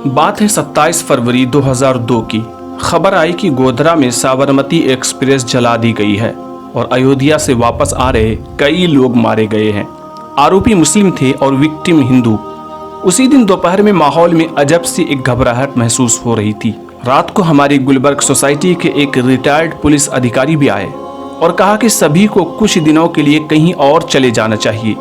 बात है 27 फरवरी 2002 की। खबर आई कि गोधरा में साबरमती एक्सप्रेस जला दी गई है और अयोध्या से वापस आ रहे कई लोग मारे गए हैं। आरोपी मुस्लिम थे और विक्टिम हिंदू। उसी दिन दोपहर में माहौल में अजब सी एक घबराहट महसूस हो रही थी। रात को हमारी गुलबर्ग सोसाइटी के एक रिटायर्ड पुलिस अधिकारी भी आए और कहा कि सभी को कुछ दिनों के लिए कहीं और चले जाना चाहिए।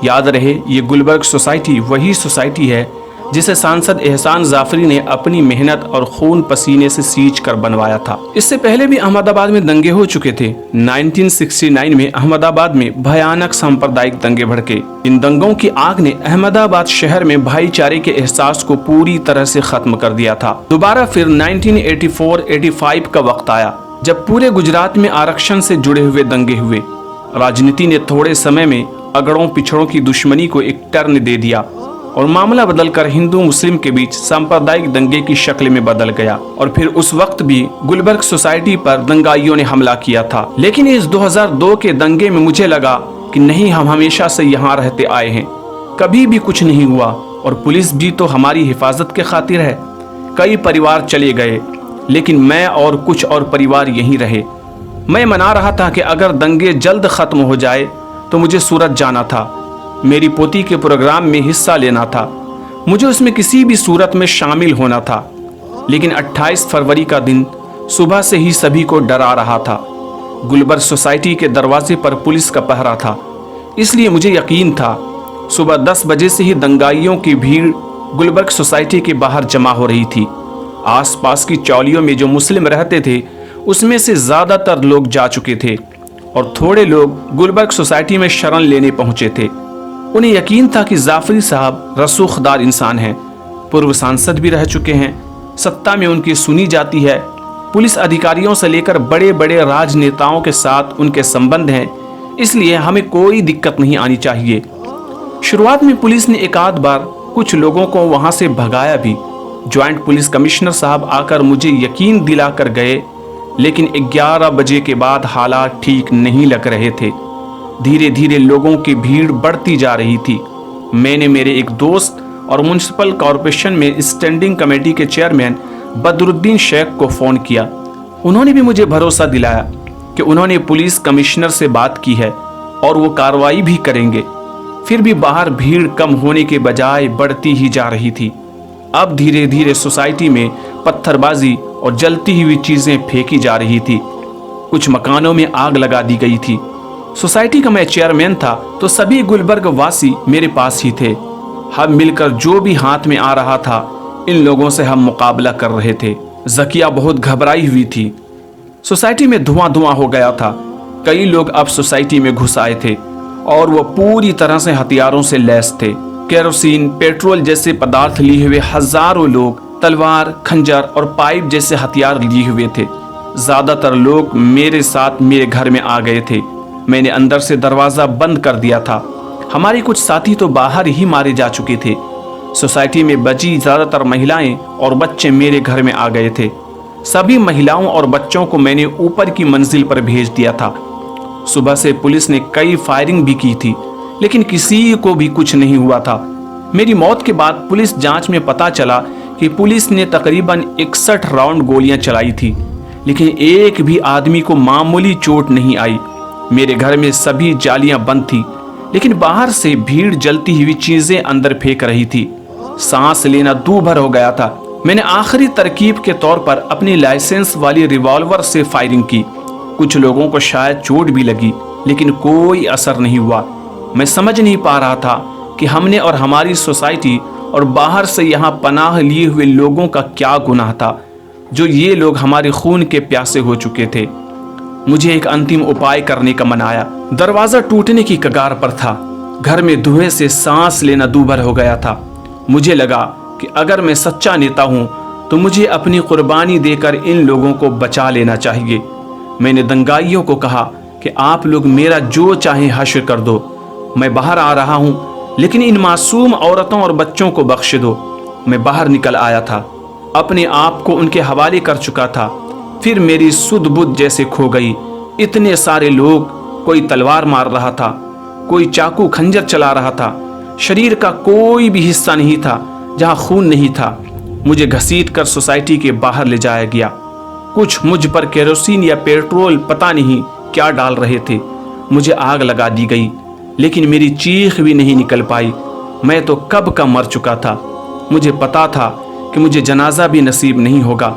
याद रहे, ये गुलबर्ग सोसाइटी वही सोसाइटी है जिसे सांसद एहसान जाफरी ने अपनी मेहनत और खून पसीने से सींच कर बनवाया था। इससे पहले भी अहमदाबाद में दंगे हो चुके थे। 1969 में अहमदाबाद में भयानक सांप्रदायिक दंगे भड़के। इन दंगों की आग ने अहमदाबाद शहर में भाईचारे के एहसास को पूरी तरह से खत्म कर दिया था। दोबारा फिर 1984-85 का वक्त आया जब पूरे गुजरात में आरक्षण से जुड़े हुए दंगे हुए। राजनीति ने थोड़े समय में अगड़ों पिछड़ों की दुश्मनी को एक टर्न दे दिया और मामला बदलकर हिंदू मुस्लिम के बीच सांप्रदायिक दंगे की शक्ल में बदल गया। और फिर उस वक्त भी गुलबर्ग सोसाइटी पर दंगाइयों ने हमला किया था। लेकिन इस 2002 के दंगे में मुझे लगा कि नहीं, हम हमेशा से यहाँ रहते आए हैं, कभी भी कुछ नहीं हुआ और पुलिस भी तो हमारी हिफाजत के खातिर है। कई परिवार चले गए लेकिन मैं और कुछ और परिवार यहीं रहे। मैं मना रहा था कि अगर दंगे जल्द खत्म हो जाए तो मुझे सूरत जाना था, मेरी पोती के प्रोग्राम में हिस्सा लेना था, मुझे उसमें किसी भी सूरत में शामिल होना था। लेकिन 28 फरवरी का दिन सुबह से ही सभी को डरा रहा था। गुलबर्ग सोसाइटी के दरवाजे पर पुलिस का पहरा था, इसलिए मुझे यकीन था सुबह 10 बजे से ही दंगाइयों की भीड़ गुलबर्ग सोसाइटी के बाहर जमा हो रही थी। आसपास की चौलियों में जो मुस्लिम रहते थे उसमें से ज़्यादातर लोग जा चुके थे और थोड़े लोग गुलबर्ग सोसाइटी में शरण लेने पहुंचे थे। उन्हें यकीन था कि जाफरी साहब रसूखदार इंसान हैं, पूर्व सांसद भी रह चुके हैं, सत्ता में उनकी सुनी जाती है, पुलिस अधिकारियों से लेकर बड़े बड़े राजनेताओं के साथ उनके संबंध हैं, इसलिए हमें कोई दिक्कत नहीं आनी चाहिए। शुरुआत में पुलिस ने एक आध बार कुछ लोगों को वहां से भगाया भी। ज्वाइंट पुलिस कमिश्नर साहब आकर मुझे यकीन दिला कर गए, लेकिन 11 बजे के बाद हालात ठीक नहीं लग रहे थे। धीरे धीरे लोगों की भीड़ बढ़ती जा रही थी। मैंने मेरे एक दोस्त और म्युनिसिपल कॉरपोरेशन में स्टैंडिंग कमेटी के चेयरमैन बदरुद्दीन शेख को फ़ोन किया। उन्होंने भी मुझे भरोसा दिलाया कि उन्होंने पुलिस कमिश्नर से बात की है और वो कार्रवाई भी करेंगे। फिर भी बाहर भीड़ कम होने के बजाय बढ़ती ही जा रही थी। अब धीरे धीरे सोसाइटी में पत्थरबाजी और जलती हुई चीज़ें फेंकी जा रही थी। कुछ मकानों में आग लगा दी गई थी। सोसाइटी का मैं चेयरमैन था तो सभी गुलबर्ग वासी मेरे पास ही थे। हम मिलकर जो भी हाथ में आ रहा था इन लोगों से हम मुकाबला कर रहे थे। जकिया बहुत घबराई हुई थी। सोसाइटी में धुआं धुआं हो गया था। कई लोग अब सोसाइटी में घुस आए थे और वो पूरी तरह से हथियारों से लैस थे। केरोसिन, पेट्रोल जैसे पदार्थ लिए हुए हजारों लोग तलवार, खंजर और पाइप जैसे हथियार लिए हुए थे। ज्यादातर लोग मेरे साथ मेरे घर में आ गए थे। मैंने अंदर से दरवाजा बंद कर दिया था। हमारे कुछ साथी तो बाहर ही मारे जा चुके थे। सोसाइटी में बची ज्यादातर महिलाएं और बच्चे मेरे घर में आ गए थे। सभी महिलाओं और बच्चों को मैंने ऊपर की मंजिल पर भेज दिया था। सुबह से पुलिस ने कई फायरिंग भी की थी, लेकिन किसी को भी कुछ नहीं हुआ था। मेरी मौत के बाद पुलिस जांच में पता चला कि पुलिस ने तकरीबन 61 राउंड गोलियां चलाई थी, लेकिन एक भी आदमी को मामूली चोट नहीं आई। मेरे घर में सभी जालियां बंद थी, लेकिन बाहर से भीड़ जलती हुई चीजें अंदर फेंक रही थी। सांस लेना दूभर हो गया था। मैंने आखिरी तरकीब के तौर पर अपनी लाइसेंस वाली रिवॉल्वर से फायरिंग की। कुछ लोगों को शायद चोट भी लगी, लेकिन कोई असर नहीं हुआ। मैं समझ नहीं पा रहा था कि हमने और हमारी सोसाइटी और बाहर से यहाँ पनाह लिए हुए लोगों का क्या गुनाह था, जो ये लोग हमारे खून के प्यासे हो चुके थे। मुझे एक अंतिम उपाय करने का मन आया। दरवाजा टूटने की कगार पर था। घर में धुएं से सांस लेना दूभर हो गया था। मुझे लगा कि अगर मैं सच्चा नेता हूं तो मुझे अपनी कुर्बानी देकर इन लोगों को बचा लेना चाहिए। मैंने दंगाइयों को कहा कि आप लोग मेरा जो चाहे हश्र कर दो, मैं बाहर आ रहा हूं, लेकिन इन मासूम औरतों और बच्चों को बख्श दो। मैं बाहर निकल आया था, अपने आप को उनके हवाले कर चुका था। फिर मेरी सुध बुध जैसे खो गई। इतने सारे लोग, कोई तलवार मार रहा था, कोई चाकू खंजर चला रहा था। शरीर का कोई भी हिस्सा नहीं था जहां खून नहीं था। मुझे घसीटकर सोसाइटी के बाहर ले जाया गया। कुछ मुझ पर केरोसिन या पेट्रोल पता नहीं क्या डाल रहे थे। मुझे आग लगा दी गई, लेकिन मेरी चीख भी नहीं निकल पाई। मैं तो कब का मर चुका था। मुझे पता था कि मुझे जनाजा भी नसीब नहीं होगा।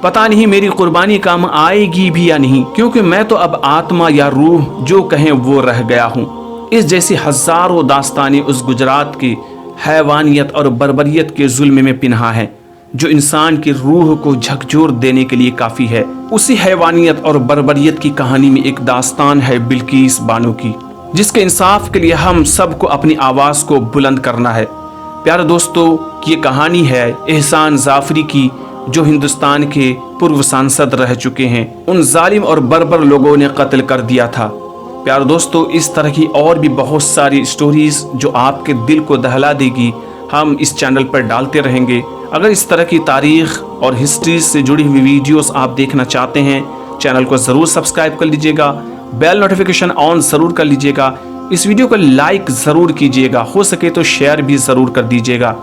पता नहीं मेरी कुर्बानी काम आएगी भी या नहीं, क्योंकि मैं तो अब आत्मा या रूह जो कहें वो रह गया हूँ। इस जैसी हजारों दास्तानें उस गुजरात की हैवानियत और बर्बरियत के जुल्म में पिन्हा है, जो इंसान की रूह को झकझोर देने के लिए काफी है। उसी हैवानियत और बर्बरियत की कहानी में एक दास्तान है बिल्किस बानो की, जिसके इंसाफ के लिए हम सबको अपनी आवाज को बुलंद करना है। प्यारे दोस्तों, ये कहानी है एहसान जाफरी की, जो हिंदुस्तान के पूर्व सांसद रह चुके हैं। उन जालिम और बर्बर लोगों ने कत्ल कर दिया था। प्यारे दोस्तों, इस तरह की और भी बहुत सारी स्टोरीज जो आपके दिल को दहला देगी, हम इस चैनल पर डालते रहेंगे। अगर इस तरह की तारीख और हिस्ट्री से जुड़ी हुई वीडियोस आप देखना चाहते हैं, चैनल को ज़रूर सब्सक्राइब कर लीजिएगा, बेल नोटिफिकेशन ऑन ज़रूर कर लीजिएगा, इस वीडियो को लाइक ज़रूर कीजिएगा, हो सके तो शेयर भी ज़रूर कर दीजिएगा।